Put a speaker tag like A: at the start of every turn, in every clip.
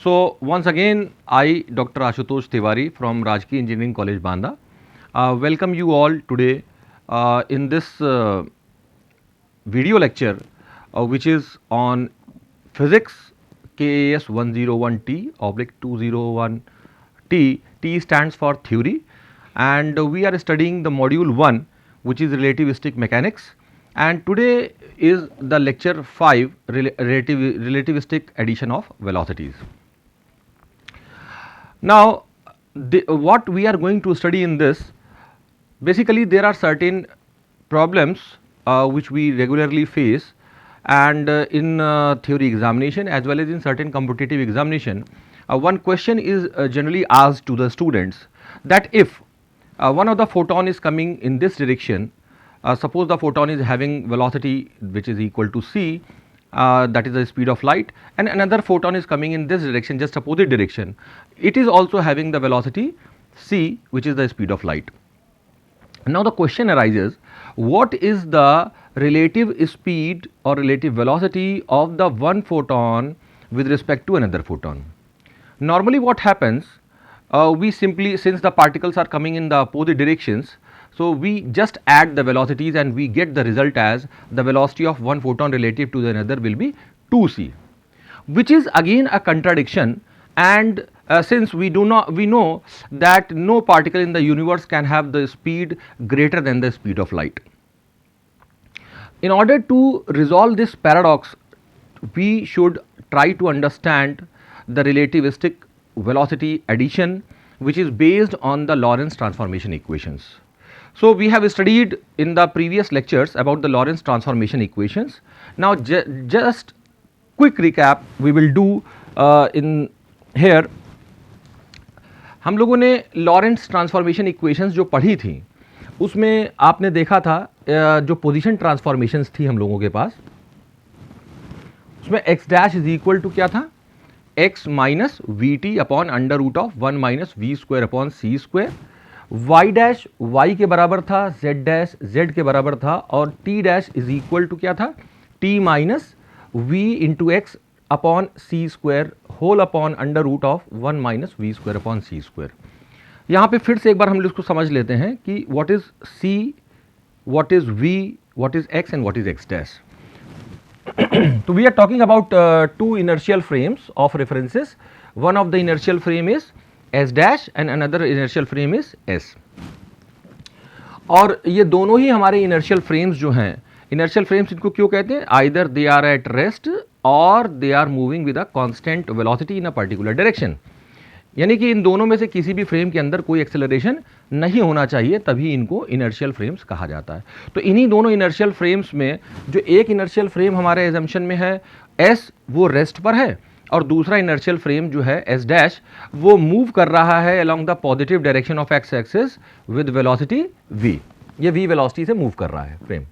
A: So once again, I, Dr. Ashutosh Tiwari from Rajki Engineering College, Banda, welcome you all today in this video lecture, which is on Physics KAS 101T/201T. T stands for theory, and we are studying the module 1, which is relativistic mechanics. And today is the lecture 5, relativistic addition of velocities. Now, what we are going to study in this, basically there are certain problems which we regularly face, and in theory examination as well as in certain competitive examination, one question is generally asked to the students, that if one of the photon is coming in this direction, suppose the photon is having velocity which is equal to c, that is the speed of light, and another photon is coming in this direction, just opposite direction, it is also having the velocity c, which is the speed of light. Now the question arises, what is the relative speed or relative velocity of the one photon with respect to another photon? Normally what happens, we simply, since the particles are coming in the opposite directions, so we just add the velocities and we get the result as the velocity of one photon relative to the another will be 2c, which is again a contradiction. And since we know that no particle in the universe can have the speed greater than the speed of light. In order to resolve this paradox, we should try to understand the relativistic velocity addition, which is based on the Lorentz transformation equations. So we have studied in the previous lectures about the Lorentz transformation equations. Now just quick recap we will do in here. हम लोगों ने Lorentz transformation equations जो पढ़ी थी, उसमें आपने देखा था जो पोजीशन ट्रांसफॉर्मेशंस थी हम लोगों के पास, उसमें x dash is equal to क्या था, x minus V T upon under root of 1 minus V square upon C square, y dash y के बराबर था, z डैश z के बराबर था, और t dash is equal to क्या था, t minus v into x upon C square whole upon under root of 1 minus V square upon C square. यहाँ पे फिर से एक बार हम इसको समझ लेते हैं कि what is c, what is v, what is x and what is x dash. So we are talking about two inertial frames of references. One of the inertial frame is s dash and another inertial frame is s. और ये दोनों ही हमारे inertial frames जो हैं, inertial frames इनको क्यों कहते हैं, either they are at rest or they are moving with a constant velocity in a particular direction. यानी कि इन दोनों में से किसी भी फ्रेम के अंदर कोई एक्सेलरेशन नहीं होना चाहिए, तभी इनको इनर्शियल फ्रेम्स कहा जाता है. तो इन्हीं दोनों इनर्शियल फ्रेम्स में जो एक इनर्शियल फ्रेम हमारे एजम्पशन में है s, वो रेस्ट पर है, और दूसरा इनर्शियल फ्रेम जो है s डैश, वो मूव कर रहा है along the positive direction of x axis with velocity v. ये v वेलोसिटी से मूव कर रहा है फ्रेम.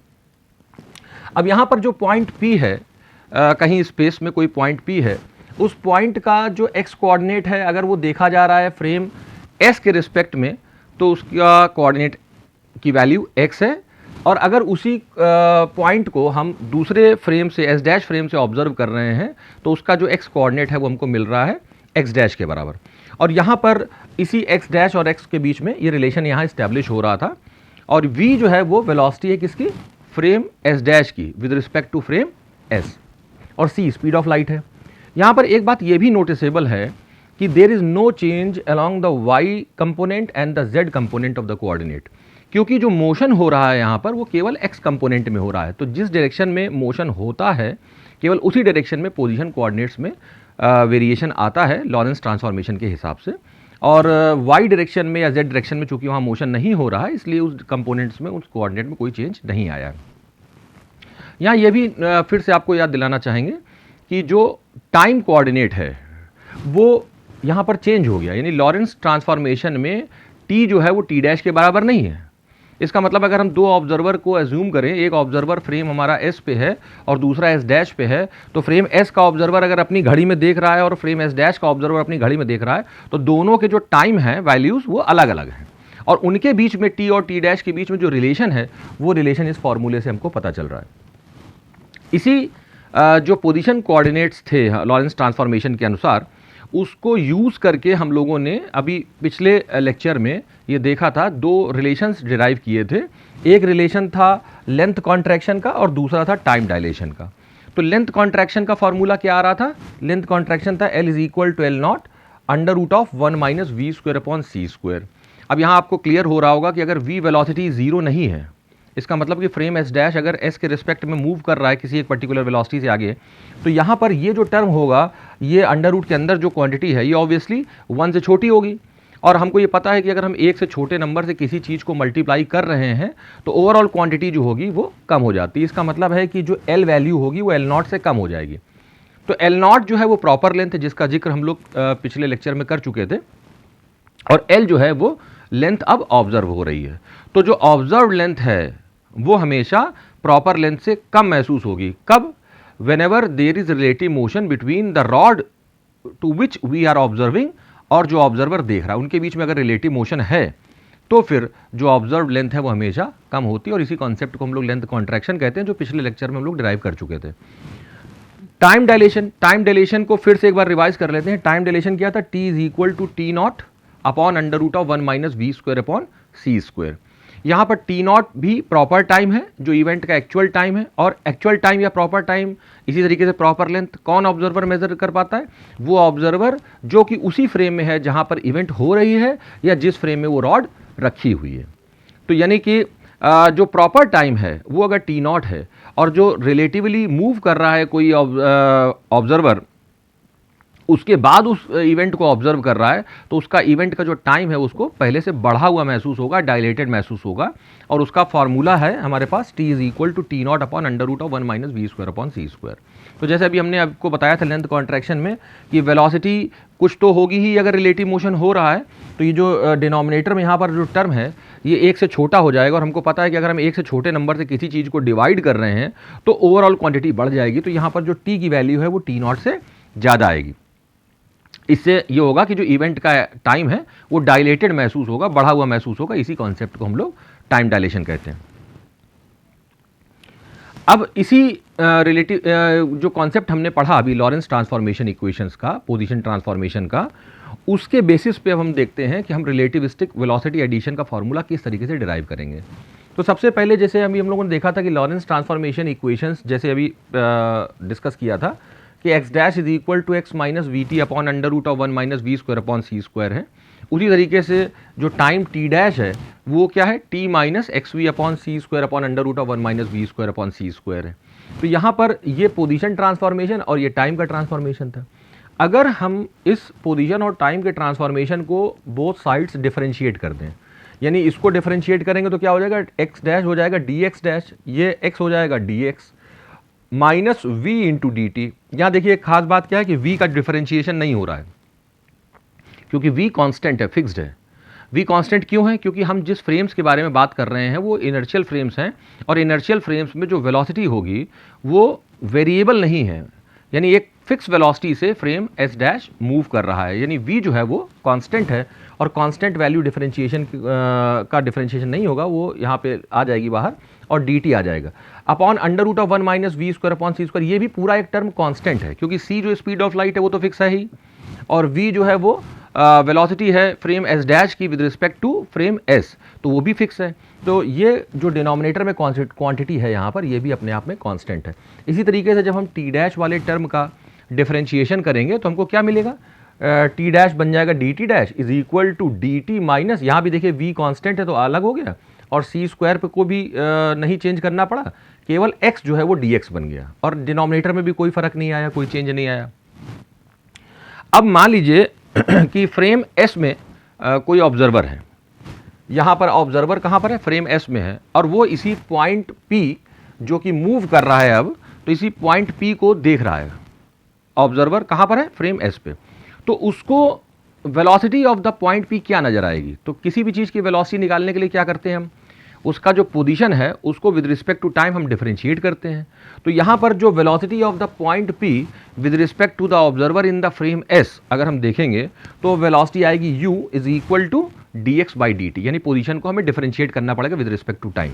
A: अब यहाँ पर जो पॉइंट p है, कहीं स्पेस में कोई पॉइंट p है, उस पॉइंट का जो x कोऑर्डिनेट है, अगर वो देखा जा रहा है फ्रेम s के रिस्पेक्ट में, तो उसका कोऑर्डिनेट की वैल्यू x है. और अगर उसी पॉइंट को हम दूसरे फ्रेम से, s डैश फ्रेम से ऑब्जर्व कर रहे हैं, तो उसका जो x कोऑर्डिनेट है वो हमको मिल रहा है x डैश के बराबर. और यहाँ पर इसी x डैश और x के बीच में ये रिलेशन यहाँ इस्टेब्लिश हो रहा था, और v जो है वो वेलोसिटी है किसकी, फ्रेम s डैश की with respect to frame s, और c स्पीड ऑफ लाइट है. यहाँ पर एक बात ये भी नोटिसेबल है कि there is no change along the y component and the z component of the coordinate, क्योंकि जो मोशन हो रहा है यहाँ पर वो केवल x कंपोनेंट में हो रहा है. तो जिस डायरेक्शन में मोशन होता है, केवल उसी डायरेक्शन में पोजीशन कोऑर्डिनेट्स में वेरिएशन आता है लॉरेंस ट्रांसफॉर्मेशन के हिसाब से. और y डायरेक्शन में या z डायरेक्शन में चूंकि वहाँ मोशन नहीं हो रहा है, इसलिए उस कंपोनेंट्स में, उस कोऑर्डिनेट में कोई चेंज नहीं आया. यहाँ ये भी फिर से आपको याद दिलाना चाहेंगे कि जो टाइम कोऑर्डिनेट है वो यहाँ पर चेंज हो गया, यानी लॉरेंस ट्रांसफॉर्मेशन में t जो है वो t डैश के बराबर नहीं है. इसका मतलब अगर हम दो ऑब्जर्वर को एज्यूम करें, एक ऑब्जर्वर फ्रेम हमारा s पे है और दूसरा s डैश पे है, तो फ्रेम s का ऑब्जर्वर अगर अपनी घड़ी में देख रहा है और फ्रेम s डैश का ऑब्जर्वर अपनी घड़ी में देख रहा है, तो दोनों के जो टाइम है वैल्यूज़ वो अलग अलग हैं, और उनके बीच में t और t डैश के बीच में जो रिलेशन है वो रिलेशन इस फॉर्मूले से हमको पता चल रहा है. इसी जो पोजीशन कोऑर्डिनेट्स थे लॉरेंस ट्रांसफॉर्मेशन के अनुसार, उसको यूज़ करके हम लोगों ने अभी पिछले लेक्चर में ये देखा था, दो रिलेशंस डिराइव किए थे। एक रिलेशन था लेंथ कॉन्ट्रैक्शन का और दूसरा था टाइम डायलेशन का। तो लेंथ कॉन्ट्रैक्शन का फॉर्मूला क्या आ रहा था? लेंथ कॉन्ट्रैक्शन था L is equal to L naught under root of 1 minus V square upon C square. अब यहाँ आपको क्लियर हो रहा होगा कि अगर v वेलोसिटी जीरो नहीं है, इसका मतलब कि फ्रेम एस डैश अगर s के रिस्पेक्ट में मूव कर रहा है किसी एक पर्टिकुलर वेलोसिटी से आगे, तो यहाँ पर ये जो टर्म होगा, ये अंडर रूट के अंदर जो क्वांटिटी है ये ऑब्वियसली 1 से छोटी होगी। और हमको ये पता है कि अगर हम एक से छोटे नंबर से किसी चीज़ को मल्टीप्लाई कर रहे हैं तो ओवरऑल क्वांटिटी जो होगी वो कम हो जाती है। इसका मतलब है कि जो L वैल्यू होगी वो L नॉट से कम हो जाएगी। तो L नॉट जो है वो प्रॉपर लेंथ है जिसका जिक्र हम लोग पिछले लेक्चर में कर चुके थे, और L जो है वो लेंथ अब ऑब्जर्व हो रही है। तो जो ऑब्जर्व लेंथ है वो हमेशा प्रॉपर लेंथ से कम महसूस होगी। कब? Whenever there is relative motion between the rod to which we are observing और जो ऑब्जर्वर देख रहा है, उनके बीच में अगर रिलेटिव मोशन है तो फिर जो ऑब्जर्व लेंथ है वो हमेशा कम होती है। और इसी कॉन्सेप्ट को हम लोग लेंथ कॉन्ट्रैक्शन कहते हैं, जो पिछले लेक्चर में हम लोग डिराइव कर चुके थे। टाइम डायलेशन को फिर से एक बार रिवाइज कर लेते हैं। टाइम डायलेशन क्या था? T is equal to T naught upon under root of 1 minus V square upon C square. यहाँ पर टी नॉट भी प्रॉपर टाइम है जो इवेंट का एक्चुअल टाइम है, और एक्चुअल टाइम या प्रॉपर टाइम, इसी तरीके से प्रॉपर लेंथ कौन ऑब्जर्वर मेजर कर पाता है? वो ऑब्जर्वर जो कि उसी फ्रेम में है जहाँ पर इवेंट हो रही है या जिस फ्रेम में वो रॉड रखी हुई है। तो यानी कि जो प्रॉपर टाइम है वो अगर टी नॉट है और जो रिलेटिवली मूव कर रहा है कोई ऑब्जर्वर उसके बाद उस इवेंट को ऑब्जर्व कर रहा है, तो उसका इवेंट का जो टाइम है उसको पहले से बढ़ा हुआ महसूस होगा, डायलेटेड महसूस होगा। और उसका फॉर्मूला है हमारे पास T is equal to T naught upon under root of 1 minus V square upon C square. तो जैसे अभी हमने आपको बताया था लेंथ कॉन्ट्रैक्शन में कि वेलोसिटी कुछ तो होगी ही अगर रिलेटिव मोशन हो रहा है, तो ये जो डिनोमिनेटर में यहाँ पर जो टर्म है ये एक से छोटा हो जाएगा। और हमको पता है कि अगर हम एक से छोटे नंबर से किसी चीज़ को डिवाइड कर रहे हैं तो ओवरऑल क्वांटिटी बढ़ जाएगी। तो यहाँ पर जो T की वैल्यू है वो टी नॉट से ज़्यादा आएगी। इससे ये होगा कि जो इवेंट का टाइम है वो डायलेटेड महसूस होगा, बढ़ा हुआ महसूस होगा। इसी कॉन्सेप्ट को हम लोग टाइम डायलेशन कहते हैं। अब इसी रिलेटिव जो कॉन्सेप्ट हमने पढ़ा अभी लॉरेंस ट्रांसफॉर्मेशन इक्वेशंस का, पोजीशन ट्रांसफॉर्मेशन का, उसके बेसिस पे अब हम देखते हैं कि हम रिलेटिविस्टिक वेलोसिटी एडिशन का फॉर्मूला किस तरीके से डिराइव करेंगे। तो सबसे पहले जैसे अभी हम लोगों ने देखा था कि लॉरेंस ट्रांसफॉर्मेशन इक्वेशंस जैसे अभी डिस्कस किया था कि x dash is equal to x minus V T upon under root of 1 minus V square upon C square है। उसी तरीके से जो टाइम टी डैश है वो क्या है? T minus x V upon C square upon under root of 1 minus V square upon C square है। तो यहाँ पर ये पोजीशन ट्रांसफॉर्मेशन और ये टाइम का ट्रांसफॉर्मेशन था। अगर हम इस पोजीशन और टाइम के ट्रांसफॉर्मेशन को बोथ साइड्स डिफरेंशिएट कर दें, यानी इसको डिफरेंशिएट करेंगे तो क्या हो जाएगा? एक्स डैश हो जाएगा डी एक्स डैश, ये एक्स हो जाएगा D x minus v into D T. यहां देखिए एक खास बात क्या है कि v का डिफरेंशिएशन नहीं हो रहा है क्योंकि v कांस्टेंट है, फिक्स्ड है। v कांस्टेंट क्यों है? क्योंकि हम जिस फ्रेम्स के बारे में बात कर रहे हैं वो इनर्शियल फ्रेम्स हैं, और इनर्शियल फ्रेम्स में जो वेलोसिटी होगी वो वेरिएबल नहीं है, यानी एक फिक्स वेलोसिटी से फ्रेम एस डैश मूव कर रहा है, यानी v जो है वो कांस्टेंट है। और कांस्टेंट वैल्यू डिफरेंशिएशन का डिफरेंशिएशन नहीं होगा, वो यहाँ पे आ जाएगी बाहर और dt आ जाएगा upon under root of 1 minus V square upon C square. ये भी पूरा एक टर्म कांस्टेंट है क्योंकि c जो स्पीड ऑफ लाइट है वो तो फिक्स है ही, और v जो है वो वेलोसिटी है फ्रेम एस डैश की with respect to frame s, तो वो भी फिक्स है। तो ये जो डिनोमिनेटर में क्वांटिटी है यहाँ पर ये भी अपने आप में कांस्टेंट है। इसी तरीके से जब हम t डैश वाले टर्म का डिफरेंशिएशन करेंगे तो हमको क्या मिलेगा? टी डैश बन जाएगा D T dash is equal to D T minus, यहाँ भी देखिए v कांस्टेंट है तो अलग हो गया, और सी स्क्वायर पे को भी नहीं चेंज करना पड़ा, केवल x जो है वो dx बन गया, और डिनोमिनेटर में भी कोई फर्क नहीं आया, कोई चेंज नहीं आया। अब मान लीजिए कि फ्रेम s में कोई ऑब्जर्वर है, यहाँ पर ऑब्जर्वर कहाँ पर है? फ्रेम s में है, और वो इसी पॉइंट p जो कि मूव कर रहा है अब, तो इसी पॉइंट p को देख रहा है। ऑब्जर्वर कहाँ पर है? फ्रेम s पे। तो उसको velocity of the point p क्या नजर आएगी? तो किसी भी चीज़ की वेलोसिटी निकालने के लिए क्या करते हैं हम? उसका जो पोजीशन है उसको विद रिस्पेक्ट टू टाइम हम डिफरेंशिएट करते हैं। तो यहाँ पर जो velocity of the point p with respect to the observer in the frame s अगर हम देखेंगे तो वेलोसिटी आएगी u is equal to D x by D T, यानी पोजीशन को हमें डिफरेंशिएट करना पड़ेगा विद रिस्पेक्ट टू टाइम।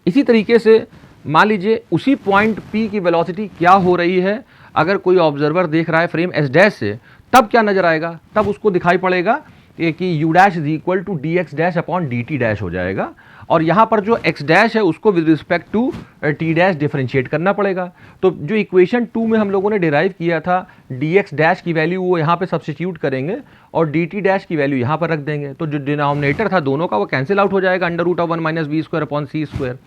A: इसी तरीके से मान लीजिए उसी पॉइंट p की वेलोसिटी क्या हो रही है अगर कोई ऑब्जर्वर देख रहा है फ्रेम एस डैश से, तब क्या नजर आएगा, तब उसको दिखाई पड़ेगा कि U dash is equal to D x dash upon D T dash हो जाएगा, और यहाँ पर जो x डैश है उसको with respect to t dash differentiate करना पड़ेगा। तो जो इक्वेशन 2 में हम लोगों ने डिराइव किया था dx डैश की वैल्यू वो यहाँ पे सब्स्टिट्यूट करेंगे और dt डैश की वैल्यू यहाँ पर रख देंगे, तो जो डिनोमिनेटर था दोनों का वो कैंसिल आउट हो जाएगा, under root of 1 minus V square upon C square.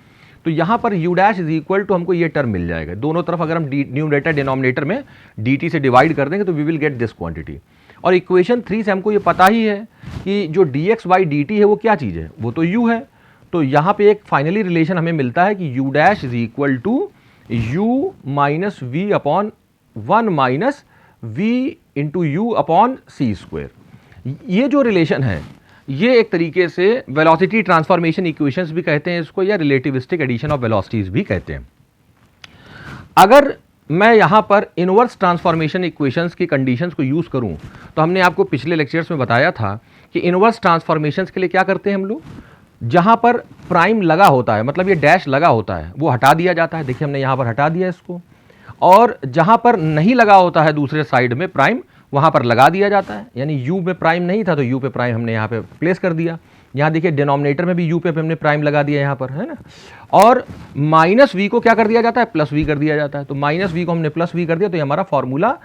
A: तो यहाँ पर u dash is equal to हमको ये टर्म मिल जाएगा, दोनों तरफ अगर हम न्यूमरेटर डिनोमिनेटर में dt से डिवाइड कर देंगे तो we will get this quantity. और इक्वेशन 3 से हमको ये पता ही है कि जो dx बाई dt है वो क्या चीज़ है, वो तो u है। तो यहाँ पे एक फाइनली रिलेशन हमें मिलता है कि u dash is equal to u minus we upon 1 minus V into U upon C square. ये जो रिलेशन है ये एक तरीके से वेलोसिटी ट्रांसफॉर्मेशन इक्वेशंस भी कहते हैं इसको, या रिलेटिविस्टिक एडिशन ऑफ वेलोसिटीज भी कहते हैं। अगर मैं यहाँ पर इनवर्स ट्रांसफॉर्मेशन इक्वेशंस की कंडीशंस को यूज़ करूँ तो हमने आपको पिछले लेक्चर्स में बताया था कि इनवर्स ट्रांसफॉर्मेशंस के लिए क्या करते हैं हम लोग, जहाँ पर प्राइम लगा होता है, मतलब ये डैश लगा होता है, वो हटा दिया जाता है। देखिए हमने यहाँ पर हटा दिया इसको, और जहाँ पर नहीं लगा होता है दूसरे साइड में प्राइम, वहाँ पर लगा दिया जाता है। यानी यू में प्राइम नहीं था तो यू पे प्राइम हमने यहाँ पे प्लेस कर दिया। यहाँ देखिए डिनोमिनेटर में भी यू पे हमने प्राइम लगा दिया यहाँ पर, है ना। और माइनस वी को क्या कर दिया जाता है, प्लस वी कर दिया जाता है। तो माइनस वी को हमने प्लस वी कर दिया, तो ये हमारा फॉर्मूला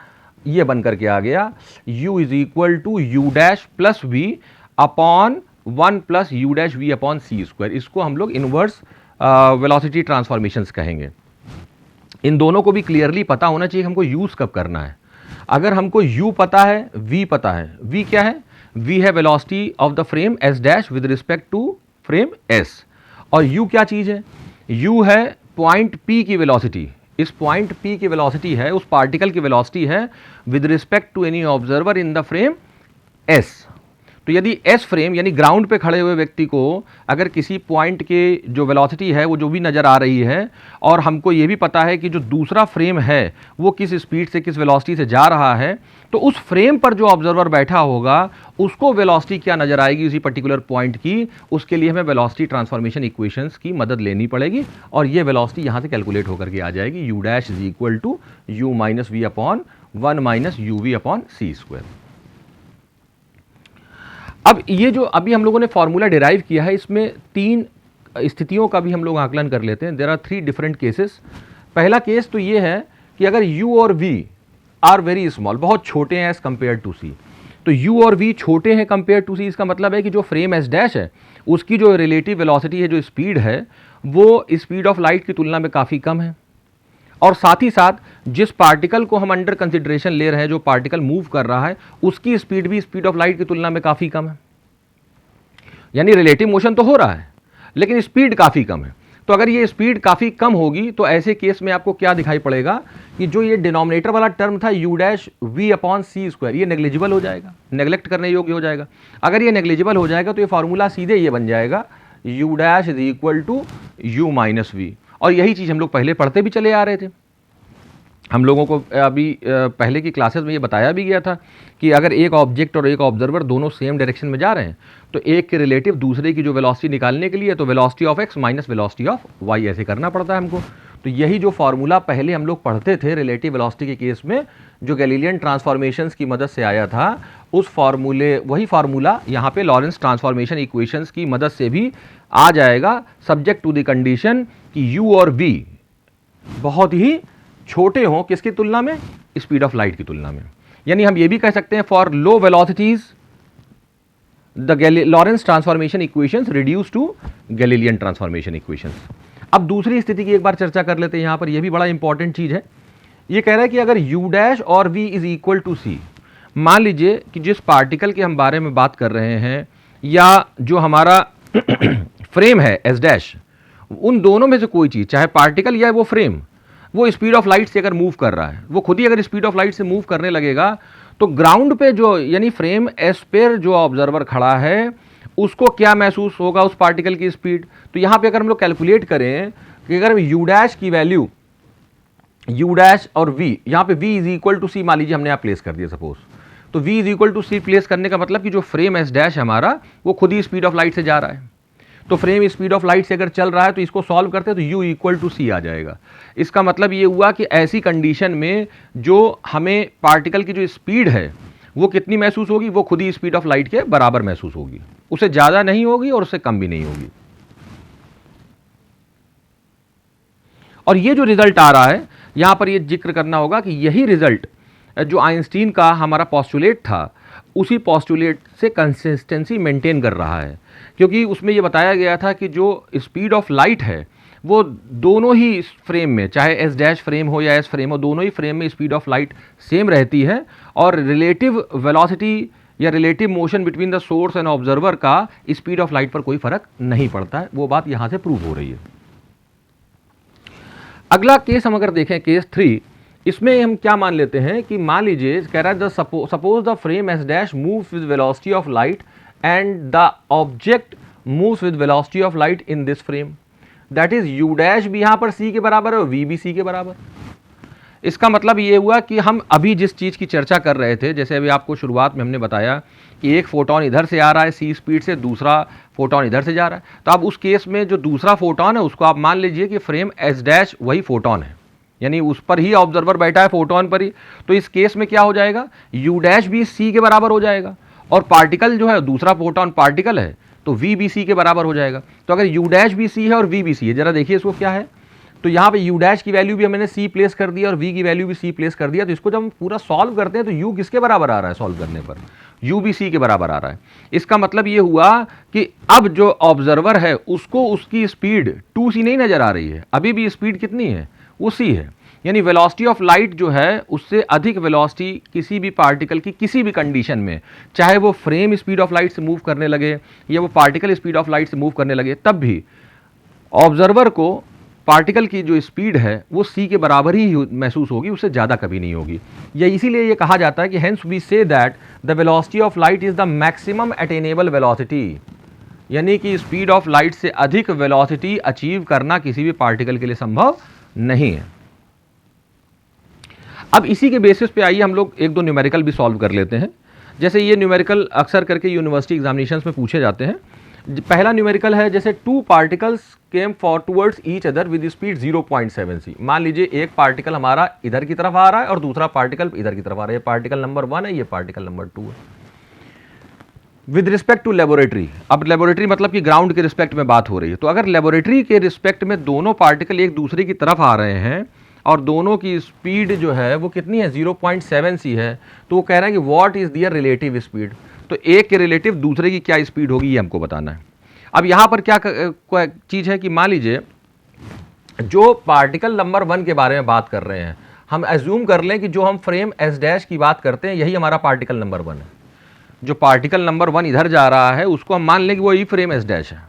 A: ये बन करके आ गया, u is equal to U dash plus V upon 1 plus U dash we upon C square. इसको हम लोग इनवर्स वेलोसिटी ट्रांसफॉर्मेशंस कहेंगे। इन दोनों को भी क्लियरली पता होना चाहिए हमको यूज़ कब करना है। अगर हमको u पता है, v पता है, v क्या है, v है velocity of the frame s dash with respect to frame s, और u क्या चीज़ है, u है पॉइंट p की वेलोसिटी। इस पॉइंट p की वेलोसिटी है, उस पार्टिकल की वेलोसिटी है with respect to any observer in the frame s। तो यदि एस फ्रेम यानी ग्राउंड पे खड़े हुए व्यक्ति को अगर किसी पॉइंट के जो वेलोसिटी है वो जो भी नज़र आ रही है, और हमको ये भी पता है कि जो दूसरा फ्रेम है वो किस स्पीड से किस वेलोसिटी से जा रहा है, तो उस फ्रेम पर जो ऑब्जर्वर बैठा होगा उसको वेलोसिटी क्या नज़र आएगी उसी पर्टिकुलर पॉइंट की, उसके लिए हमें वेलोसिटी ट्रांसफॉर्मेशन इक्वेशंस की मदद लेनी पड़ेगी, और ये वेलोसिटी यहाँ से कैलकुलेट होकर के आ जाएगी, u dash is equal to u minus we upon 1 minus u v upon C square. अब ये जो अभी हम लोगों ने फॉर्मूला डिराइव किया है, इसमें 3 स्थितियों का भी हम लोग आकलन कर लेते हैं। There are 3 different cases. पहला केस तो ये है कि अगर u और v आर वेरी स्मॉल, बहुत छोटे हैं एज कंपेयर टू c, तो u और v छोटे हैं कंपेयर टू c, इसका मतलब है कि जो फ्रेम s डैश है उसकी जो रिलेटिव वेलोसिटी है, जो स्पीड है, वो स्पीड ऑफ लाइट की तुलना में काफ़ी कम है। और साथ ही साथ जिस पार्टिकल को हम अंडर कंसिडरेशन ले रहे हैं, जो पार्टिकल मूव कर रहा है, उसकी स्पीड भी स्पीड ऑफ लाइट की तुलना में काफ़ी कम है। यानी रिलेटिव मोशन तो हो रहा है लेकिन स्पीड काफ़ी कम है। तो अगर ये स्पीड काफ़ी कम होगी तो ऐसे केस में आपको क्या दिखाई पड़ेगा कि जो ये डिनोमिनेटर वाला टर्म था u dash we upon C square, ये नेग्लिजिबल हो जाएगा, नेग्लेक्ट करने योग्य हो जाएगा। अगर ये नेग्लिजिबल हो जाएगा तो ये फार्मूला सीधे ये बन जाएगा, u dash is equal to u minus v. और यही चीज़ हम लोग पहले पढ़ते भी चले आ रहे थे। हम लोगों को अभी पहले की क्लासेस में ये बताया भी गया था कि अगर एक ऑब्जेक्ट और एक ऑब्जर्वर दोनों सेम डायरेक्शन में जा रहे हैं तो एक के रिलेटिव दूसरे की जो वेलोसिटी निकालने के लिए तो velocity of x minus velocity of y ऐसे करना पड़ता है हमको। तो यही जो फार्मूला पहले हम लोग पढ़ते थे रिलेटिव वेलोसिटी के केस में, जो गैलीलियन ट्रांसफॉर्मेशंस की मदद से आया था, उस फार्मूले वही फार्मूला यहाँ पे लॉरेंस ट्रांसफॉर्मेशन इक्वेशंस की मदद से भी आ जाएगा, सब्जेक्ट टू द कंडीशन कि u और v बहुत ही छोटे हों किसकी तुलना में, स्पीड ऑफ लाइट की तुलना में। यानी हम ये भी कह सकते हैं for low velocities the Lorentz transformation equations reduce to Galilean transformation equations. अब दूसरी स्थिति की एक बार चर्चा कर लेते हैं यहाँ पर, यह भी बड़ा इंपॉर्टेंट चीज है। ये कह रहा है कि अगर u डैश और v is equal to c, मान लीजिए कि जिस पार्टिकल के हम बारे में बात कर रहे हैं या जो हमारा फ्रेम है s डैश, उन दोनों में से कोई चीज, चाहे पार्टिकल या वो फ्रेम, वो स्पीड ऑफ लाइट से अगर मूव कर रहा है, वो खुद ही अगर स्पीड ऑफ लाइट से मूव करने लगेगा तो ग्राउंड पे जो यानी फ्रेम एस पर जो ऑब्जर्वर खड़ा है उसको क्या महसूस होगा उस पार्टिकल की स्पीड। तो यहाँ पे अगर हम लोग कैलकुलेट करें कि अगर यू डैश की वैल्यू, यू डैश और v, यहाँ पे v इज इक्वल टू सी मान लीजिए हमने यहाँ प्लेस कर दिया सपोज, तो v is equal to c place करने का मतलब कि जो फ्रेम एस डैश है हमारा वो खुद ही स्पीड ऑफ लाइट से जा रहा है। तो फ्रेम स्पीड ऑफ लाइट से अगर चल रहा है तो इसको सॉल्व करते हैं तो u इक्वल टू c आ जाएगा। इसका मतलब ये हुआ कि ऐसी कंडीशन में जो हमें पार्टिकल की जो स्पीड है वो कितनी महसूस होगी, वो खुद ही स्पीड ऑफ लाइट के बराबर महसूस होगी, उससे ज़्यादा नहीं होगी और उससे कम भी नहीं होगी। और ये जो रिजल्ट आ रहा है यहां पर ये जिक्र करना होगा कि यही रिजल्ट जो आइंस्टीन का हमारा पॉस्टुलेट था उसी पॉस्टुलेट से कंसिस्टेंसी मेंटेन कर रहा है, क्योंकि उसमें ये बताया गया था कि जो स्पीड ऑफ लाइट है वो दोनों ही फ्रेम में, चाहे एस डैश फ्रेम हो या एस फ्रेम हो, दोनों ही फ्रेम में स्पीड ऑफ लाइट सेम रहती है और रिलेटिव वेलोसिटी या relative motion between the source and observer का स्पीड ऑफ लाइट पर कोई फर्क नहीं पड़ता है। वो बात यहां से प्रूव हो रही है। अगला केस हम अगर देखें, केस 3, इसमें हम क्या मान लेते हैं कि मान लीजिए कह रहा है suppose the frame S dash moves with velocity of light and the object moves with velocity of light in this frame, that is you dash भी यहां पर c के बराबर है और v भी c के बराबर। इसका मतलब ये हुआ कि हम अभी जिस चीज़ की चर्चा कर रहे थे, जैसे अभी आपको शुरुआत में हमने बताया कि एक फोटोन इधर से आ रहा है c स्पीड से, दूसरा फोटोन इधर से जा रहा है, तो अब उस केस में जो दूसरा फोटोन है उसको आप मान लीजिए कि फ्रेम एस डैश वही फोटोन है, यानी उस पर ही ऑब्जर्वर बैठा है फोटोन पर ही। तो इस केस में क्या हो जाएगा, u डैश भी c के बराबर हो जाएगा और पार्टिकल जो है दूसरा फोटोन पार्टिकल है तो v भी c के बराबर हो जाएगा। तो अगर u डैश भी c है और v भी c है, जरा देखिए इसको क्या है, तो यहाँ पे u डैश की वैल्यू भी मैंने c प्लेस कर दिया और v की वैल्यू भी c प्लेस कर दिया। तो इसको जब हम पूरा सॉल्व करते हैं तो u किसके बराबर आ रहा है, सॉल्व करने पर u भी c के बराबर आ रहा है। इसका मतलब ये हुआ कि अब जो ऑब्जर्वर है उसको उसकी स्पीड 2c नहीं नजर आ रही है, अभी भी स्पीड कितनी है, वो c है। यानी वेलोसिटी ऑफ लाइट जो है उससे अधिक वेलोसिटी किसी भी पार्टिकल की किसी भी कंडीशन में, चाहे वो फ्रेम स्पीड ऑफ लाइट से मूव करने लगे या वो पार्टिकल स्पीड ऑफ लाइट से मूव करने लगे, तब भी ऑब्जर्वर को पार्टिकल की जो स्पीड है वो c के बराबर ही महसूस होगी, उससे ज़्यादा कभी नहीं होगी। या इसीलिए ये कहा जाता है कि hence we say that the velocity of light is the maximum attainable velocity, यानी कि स्पीड ऑफ लाइट से अधिक वेलोसिटी अचीव करना किसी भी पार्टिकल के लिए संभव नहीं है। अब इसी के बेसिस पे आइए हम लोग एक दो न्यूमेरिकल भी सॉल्व कर लेते हैं। जैसे ये न्यूमेरिकल अक्सर करके यूनिवर्सिटी एग्जामिनेशंस में पूछे जाते हैं। पहला न्यूमेरिकल है, जैसे 2 particles came for towards each other with speed 0.7 c। मान लीजिए एक पार्टिकल हमारा इधर की तरफ आ रहा है और दूसरा पार्टिकल इधर की तरफ आ रहा है। ये पार्टिकल नंबर 1 है, ये पार्टिकल नंबर 2 है। विद रिस्पेक्ट टू लेबोरेटरी, अब लेबोरेटरी मतलब कि ग्राउंड के रिस्पेक्ट में बात हो रही है। तो अगर लेबोरेटरी के रिस्पेक्ट में दोनों पार्टिकल एक दूसरे की तरफ आ रहे हैं और दोनों की स्पीड जो है वो कितनी है, 0.7 c है, तो वो कह रहा है कि what is their relative speed. तो एक के रिलेटिव दूसरे की क्या स्पीड होगी ये हमको बताना है। अब यहाँ पर क्या चीज़ है कि मान लीजिए जो पार्टिकल नंबर 1 के बारे में बात कर रहे हैं, हम एज्यूम कर लें कि जो हम फ्रेम एस डैश की बात करते हैं यही हमारा पार्टिकल नंबर 1 है। जो पार्टिकल नंबर 1 इधर जा रहा है उसको हम मान लें कि वो ही फ्रेम एस डैश है।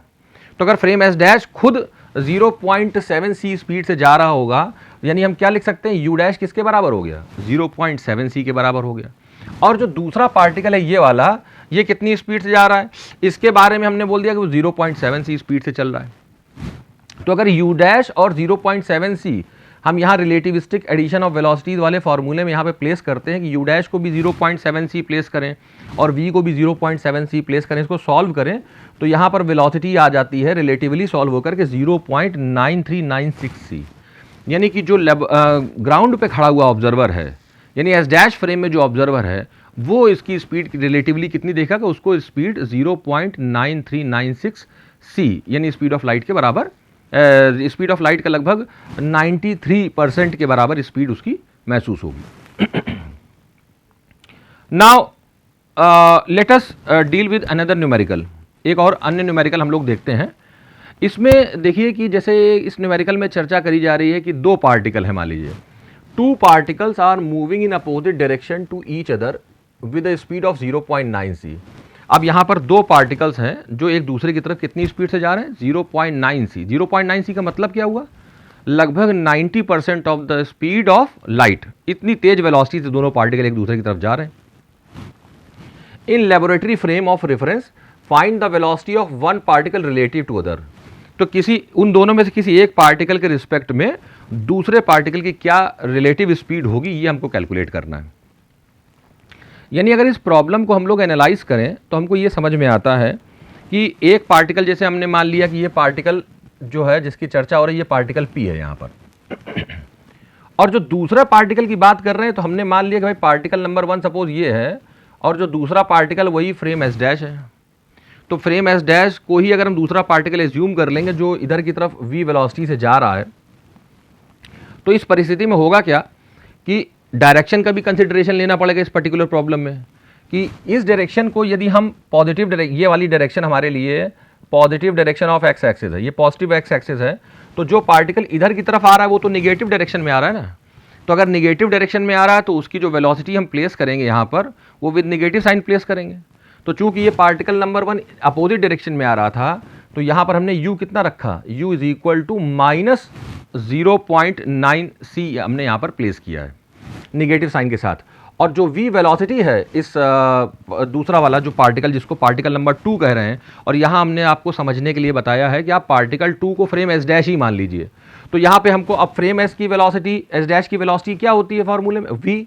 A: तो अगर फ्रेम एस डैश खुद 0.7 c स्पीड से जा रहा होगा, यानी हम क्या लिख सकते हैं, यू डैश किसके बराबर हो गया, 0.7 c के बराबर हो गया। और जो दूसरा पार्टिकल है ये वाला, ये कितनी स्पीड से जा रहा है, इसके बारे में हमने बोल दिया कि वो 0.7 c स्पीड से चल रहा है। तो अगर यू डैश और 0.7 c हम यहाँ रिलेटिविस्टिक एडिशन ऑफ वेलोसिटीज वाले फॉर्मूले में यहाँ पे प्लेस करते हैं कि यू डैश को भी 0.7 c प्लेस करें और v को भी 0.7 c प्लेस करें, इसको सॉल्व करें तो यहाँ पर वेलोसिटी आ जाती है रिलेटिवली सॉल्व होकर के 0.9396 c। यानी कि जो ग्राउंड पे खड़ा हुआ ऑब्जर्वर है, यानी एस डैश फ्रेम में जो ऑब्जर्वर है वो इसकी स्पीड रिलेटिवली कितनी देखेगा, उसको स्पीड 0.9396 c यानी स्पीड ऑफ लाइट के बराबर, स्पीड ऑफ लाइट का लगभग 93% के बराबर स्पीड उसकी महसूस होगी। Now let us deal with another numerical. एक और अन्य न्यूमेरिकल हम लोग देखते हैं। इसमें देखिए कि जैसे इस न्यूमेरिकल में चर्चा करी जा रही है कि 2 पार्टिकल है, मान लीजिए 2 particles are moving in opposite direction to each other with a speed of 0.9 c। अब यहाँ पर 2 पार्टिकल्स हैं जो एक दूसरे की तरफ कितनी स्पीड से जा रहे हैं, 0.9 c। 0.9 c का मतलब क्या हुआ, लगभग 90% of the speed of light. इतनी तेज वेलोसिटी से दोनों पार्टिकल एक दूसरे की तरफ जा रहे हैं। In laboratory frame of reference find the velocity of one particle relative to other. तो किसी उन दोनों में से किसी एक पार्टिकल के रिस्पेक्ट में दूसरे पार्टिकल की क्या रिलेटिव स्पीड होगी ये हमको कैलकुलेट करना है। यानी अगर इस प्रॉब्लम को हम लोग एनालाइज करें तो हमको ये समझ में आता है कि एक पार्टिकल, जैसे हमने मान लिया कि ये पार्टिकल जो है जिसकी चर्चा हो रही है, ये पार्टिकल P है यहाँ पर, और जो दूसरा पार्टिकल की बात कर रहे हैं तो हमने मान लिया कि भाई पार्टिकल नंबर 1 सपोज ये है, और जो दूसरा पार्टिकल वही फ्रेम S डैश है। तो फ्रेम S डैश को ही अगर हम दूसरा पार्टिकल एज्यूम कर लेंगे जो इधर की तरफ v वेलोसिटी से जा रहा है, तो इस परिस्थिति में होगा क्या कि डायरेक्शन का भी कंसिडरेशन लेना पड़ेगा इस पर्टिकुलर प्रॉब्लम में, कि इस डायरेक्शन को यदि हम पॉजिटिव, ये वाली डायरेक्शन हमारे लिए positive direction of x axis है, ये पॉजिटिव एक्स एक्सिस है, तो जो पार्टिकल इधर की तरफ आ रहा है वो तो निगेटिव डायरेक्शन में आ रहा है ना। तो अगर निगेटिव डायरेक्शन में आ रहा है तो उसकी जो वेलोसिटी हम प्लेस करेंगे यहाँ पर, वो विद निगेटिव साइन प्लेस करेंगे। तो चूंकि ये पार्टिकल नंबर 1 अपोजिट डायरेक्शन में आ रहा था, तो यहाँ पर हमने u कितना रखा, u is equal to -0.9 c हमने यहाँ पर प्लेस किया है निगेटिव साइन के साथ। और जो v वेलोसिटी है इस दूसरा वाला जो पार्टिकल, जिसको पार्टिकल नंबर 2 कह रहे हैं, और यहाँ हमने आपको समझने के लिए बताया है कि आप पार्टिकल 2 को फ्रेम S डैश ही मान लीजिए। तो यहाँ पे हमको अब फ्रेम S की वेलोसिटी, S डैश की वेलोसिटी क्या होती है फॉर्मूले में, v।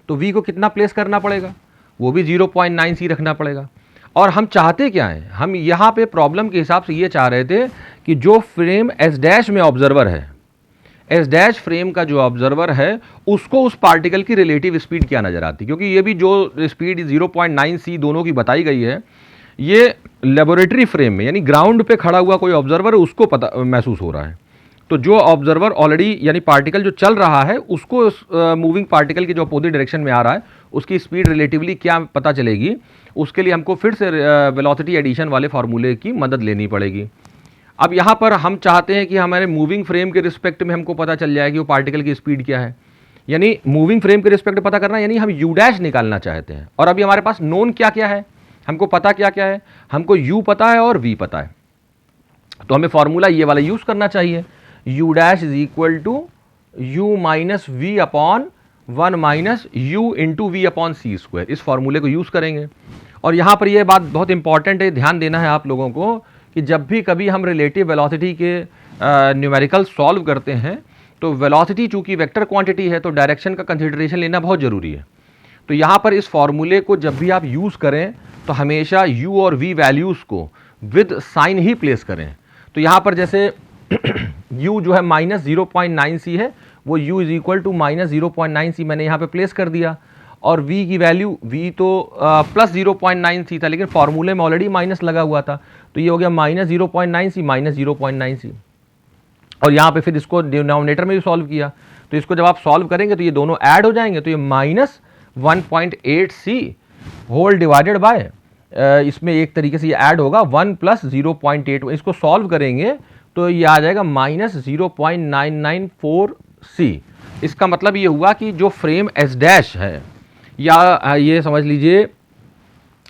A: तो v को कितना प्लेस करना पड़ेगा, वो भी 0.9 c रखना पड़ेगा। और हम चाहते क्या हैं, हम यहाँ पे प्रॉब्लम के हिसाब से ये चाह रहे थे कि जो फ्रेम S डैश में ऑब्जर्वर है, S डैश फ्रेम का जो ऑब्जर्वर है, उसको उस पार्टिकल की रिलेटिव स्पीड क्या नजर आती, क्योंकि ये भी जो स्पीड 0.9 c दोनों की बताई गई है, ये लेबोरेटरी फ्रेम में यानी ग्राउंड पे खड़ा हुआ कोई ऑब्जर्वर है उसको पता महसूस हो रहा है। तो जो ऑब्जर्वर ऑलरेडी यानी पार्टिकल जो चल रहा है उसको मूविंग पार्टिकल की जो अपोजिट डायरेक्शन में आ रहा है उसकी स्पीड रिलेटिवली क्या पता चलेगी, उसके लिए हमको फिर से वेलोसिटी एडिशन वाले फार्मूले की मदद लेनी पड़ेगी। अब यहाँ पर हम चाहते हैं कि हमारे मूविंग फ्रेम के रिस्पेक्ट में हमको पता चल जाए कि वो पार्टिकल की स्पीड क्या है, यानी मूविंग फ्रेम के रिस्पेक्ट पता करना, यानी हम u डैश निकालना चाहते हैं। और अभी हमारे पास नोन क्या क्या है, हमको पता क्या क्या है, हमको u पता है और v पता है, तो हमें फॉर्मूला ये वाला यूज करना चाहिए, u dash is equal to u minus we upon 1 minus u into v upon C square. इस फॉर्मूले को यूज करेंगे। और यहाँ पर यह बात बहुत इंपॉर्टेंट है, ध्यान देना है आप लोगों को कि जब भी कभी हम रिलेटिव वेलोसिटी के न्यूमेरिकल सॉल्व करते हैं तो वेलोसिटी चूंकि वेक्टर क्वांटिटी है तो डायरेक्शन का कंसिडरेशन लेना बहुत ज़रूरी है। तो यहाँ पर इस फॉर्मूले को जब भी आप यूज़ करें तो हमेशा u और v वैल्यूज़ को विद साइन ही प्लेस करें। तो यहाँ पर जैसे u जो है -0.9 c है, वो u is equal to -0.9 c मैंने यहाँ पे प्लेस कर दिया, और v की वैल्यू v तो प्लस 0.9 c था लेकिन फॉर्मूले में ऑलरेडी माइनस लगा हुआ था, तो ये हो गया -0.9 c -0.9 c। और यहाँ पे फिर इसको डिनोमिनेटर में भी सॉल्व किया, तो इसको जब आप सॉल्व करेंगे तो ये दोनों ऐड हो जाएंगे, तो ये -1.8 c होल डिवाइडेड बाय, इसमें एक तरीके से ये ऐड होगा 1 प्लस 0.8, इसको सॉल्व करेंगे तो ये आ जाएगा -0.994 c। इसका मतलब ये हुआ कि जो फ्रेम S डैश है, या ये समझ लीजिए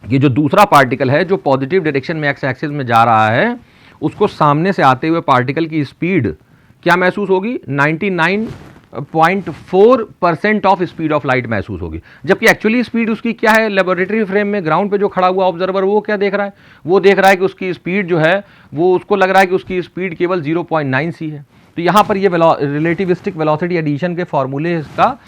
A: कि जो दूसरा पार्टिकल है जो पॉजिटिव डायरेक्शन में एक्स एक्सिस में जा रहा है, उसको सामने से आते हुए पार्टिकल की स्पीड क्या महसूस होगी, 99.4% ऑफ स्पीड ऑफ लाइट महसूस होगी। जबकि एक्चुअली स्पीड उसकी क्या है, लेबोरेटरी फ्रेम में ग्राउंड पे जो खड़ा हुआ ऑब्जर्वर वो क्या देख रहा है, वो देख रहा है कि उसकी स्पीड जो है वो, उसको लग रहा है कि उसकी स्पीड केवल 0.9 c है। तो यहाँ पर ये रिलेटिविस्टिक वेलोसिटी एडिशन के फॉर्मूले का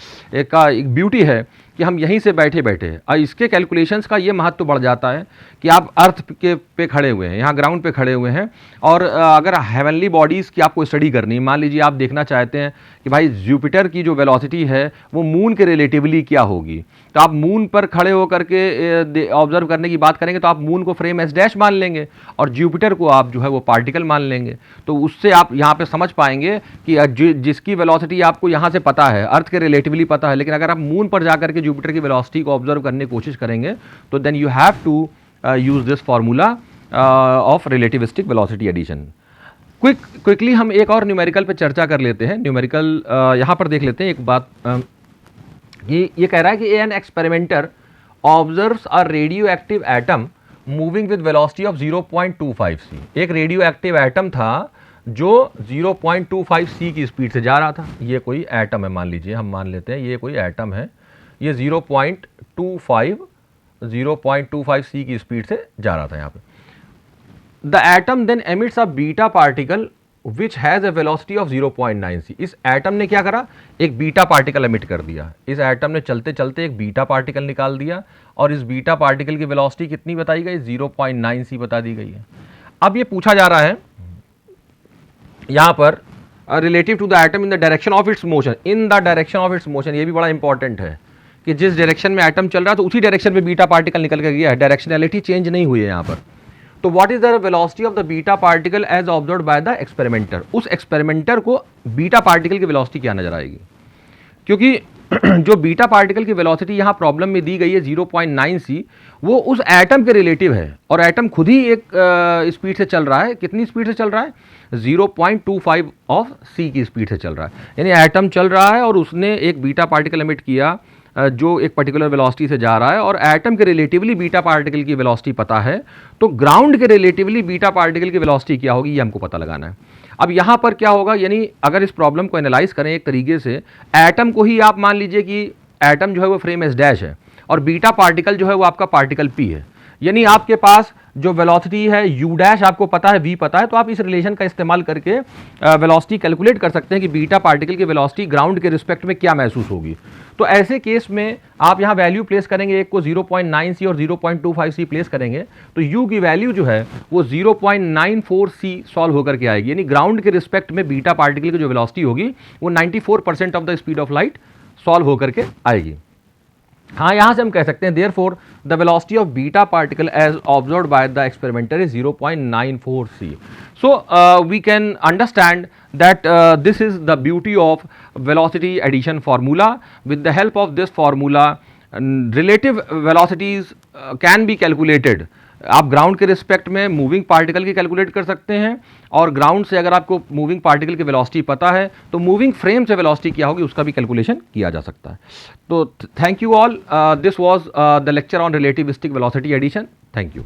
A: एक ब्यूटी है कि हम यहीं से बैठे बैठे और इसके कैलकुलेशंस का ये महत्व बढ़ जाता है कि आप अर्थ के पे खड़े हुए हैं, यहाँ ग्राउंड पे खड़े हुए हैं, और अगर हेवनली बॉडीज़ की आपको स्टडी करनी है, मान लीजिए आप देखना चाहते हैं कि भाई जुपिटर की जो वेलोसिटी है वो मून के रिलेटिवली क्या होगी, तो आप मून पर खड़े होकर के ऑब्जर्व करने की बात करेंगे तो आप मून को फ्रेम S डैश मान लेंगे और जुपिटर को आप जो है वो पार्टिकल मान लेंगे। तो उससे आप यहाँ पे समझ पाएंगे कि जिसकी वेलोसिटी आपको यहाँ से पता है, अर्थ के रिलेटिवली पता है, लेकिन अगर आप मून पर जाकर के जुपिटर की वेलोसिटी को ऑब्जर्व करने की कोशिश करेंगे तो then you have to use this formula of relativistic velocity addition. Quickly हम एक और न्यूमेरिकल पे चर्चा कर लेते हैं। न्यूमेरिकल यहाँ पर देख लेते हैं एक बात, ये कह रहा है कि an experimenter observes a radioactive atom moving with velocity of 0.25 c। एक रेडियो एक्टिव एटम था जो 0.25 c की स्पीड से जा रहा था। ये कोई एटम है, मान लीजिए, हम मान लेते हैं ये कोई एटम है, ये 0.25 c की स्पीड से जा रहा था यहाँ पे। The atom then emits a beta particle which has a velocity of 0.9 c। इस एटम ने क्या करा, एक बीटा पार्टिकल एमिट कर दिया। इस एटम ने चलते चलते एक बीटा पार्टिकल निकाल दिया और इस बीटा पार्टिकल की वेलोसिटी कितनी बताई गई, 0.9 c बता दी गई है। अब ये पूछा जा रहा है यहां पर relative to the atom in the direction of its motion, in the direction of its motion. ये भी बड़ा इंपॉर्टेंट है कि जिस डायरेक्शन में एटम चल रहा है तो उसी डायरेक्शन में बीटा पार्टिकल निकल के गया है, डायरेक्शनैलिटी चेंज नहीं हुई है यहां पर। तो what is the velocity of the beta particle as observed by the experimenter, उस एक्सपेरिमेंटर को बीटा पार्टिकल की वेलोसिटी क्या नजर आएगी, क्योंकि जो बीटा पार्टिकल की वेलोसिटी यहाँ प्रॉब्लम में दी गई है 0.9 c, वो उस एटम के रिलेटिव है और एटम खुद ही एक स्पीड से चल रहा है। कितनी स्पीड से चल रहा है, 0.25 ऑफ c की स्पीड से चल रहा है। यानी एटम चल रहा है और उसने एक बीटा पार्टिकल एमिट किया जो एक पर्टिकुलर वेलोसिटी से जा रहा है, और एटम के रिलेटिवली बीटा पार्टिकल की वेलोसिटी पता है, तो ग्राउंड के रिलेटिवली बीटा पार्टिकल की वेलोसिटी क्या होगी ये हमको पता लगाना है। अब यहाँ पर क्या होगा, यानी अगर इस प्रॉब्लम को एनालाइज करें एक तरीके से, एटम को ही आप मान लीजिए कि एटम जो है वो फ्रेम एस डैश है और बीटा पार्टिकल जो है वो आपका पार्टिकल पी है। यानी आपके पास जो वेलोसिटी है यू डैश आपको पता है, वी पता है, तो आप इस रिलेशन का इस्तेमाल करके वेलोसिटी कैलकुलेट कर सकते हैं कि बीटा पार्टिकल की वेलोसिटी ग्राउंड के रिस्पेक्ट में क्या महसूस होगी। तो ऐसे केस में आप यहाँ वैल्यू प्लेस करेंगे, एक को 0.9 c और 0.25 c प्लेस करेंगे तो u की वैल्यू जो है वो 0.94 c सॉल्व होकर के आएगी। यानी ग्राउंड के रिस्पेक्ट में बीटा पार्टिकल की जो वेलोसिटी होगी वो 94% of the speed of light solve होकर के आएगी। हाँ, यहां से हम कह सकते हैं therefore the velocity of beta particle as observed by the experimenter is 0.94 c. So we can understand that this is the beauty of velocity addition formula. With the help of this formula, relative velocities can be calculated. आप ground के respect में moving particle की calculate कर सकते हैं, और ground से अगर आपको मूविंग पार्टिकल की वेलोसिटी पता है तो मूविंग फ्रेम से वेलोसिटी क्या होगी उसका भी कैलकुलेशन किया जा सकता है। तो thank you all, this was the lecture on relativistic velocity addition. Thank you.